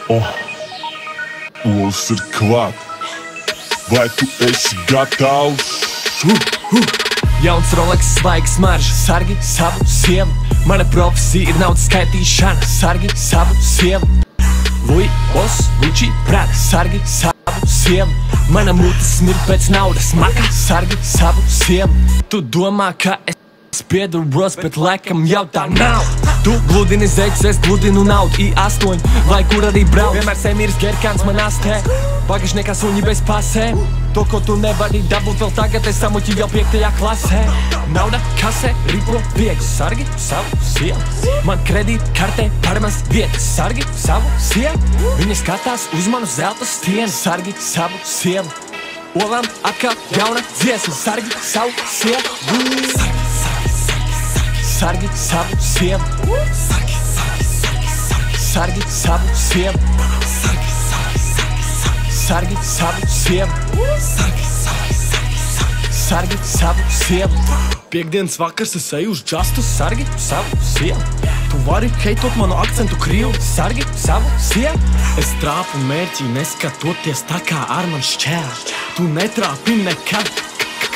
Mūs ir klāt, vai tu esi gatavs? Jauns Rolex, svaigs marža, sargi savu sievu. Mana profesija ir naudas skaitīšana, sargi savu sievu. Louis, Boss, Gucci, Prada, sargi savu sievu. Mana mute smird pēc naudas, maka, sargi savu sievu. Tu domā, ka es piedaros, bet laikam jau tā nav. Tu gludini zeķus, es gludinu naudu, I8, vai kur arī brauc. Vienmēr semirs Gerkāns man astē, pagašniekā suņi bez pasēm. To, ko tu nevari dabūt vēl tagad, es samuķi jau 5. klasē. Nauda kasē, ripo priekš, sargi savu sievu. Man kredīt kartē parmas vietas, sargi savu sievu. Viņa skatās uz manu zelta stienu, sargi savu sievu. Olam atkal jauna dziesma, sargi savu sievu. Sargi savu sievu. Sargi savu sievu. Sargi savu sievu. Sargi savu sievu. Piektdienas vakars, es eju uz džastu. Sargi savu sievu. Tu vari heitot manu akcentu krievu. Sargi savu sievu. Es trāpu mērķī, neskatoties tā kā ar man šķēr. Tu netrāpi nekad,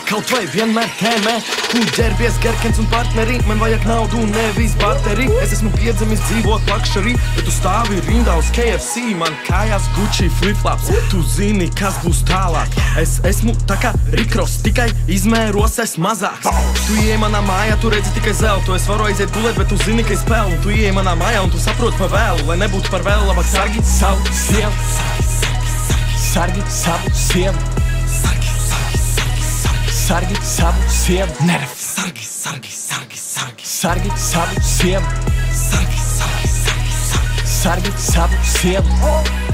kaut vai vienmēr tēmē. Tu ģērbies Gerkens un partneri, man vajag naudu un nevis bateri. Es esmu piedzemis dzīvot lakšarī, bet tu stāvi rindā uz KFC. Man kājās Gucci flipflops, tu zini, kas būs tālāk. Es esmu tā kā Rikros, tikai izmēros es mazāks. Tu ieej manā mājā, tu redzi tikai zeltu. Es varu aiziet gulēt, bet tu zini, ka es pelnu. Tu ieej manā mājā un tu saproti pa vēlu. Lai nebūtu par vēlu, labāk sargi savu sievu. Sargi savu sievu. Sargi savu sievu. Nerv. Sargi, sargi, sargi, sargi. Sargi savu sievu. Sargi, sargi, sargi, sargi. Sargi savu sievu.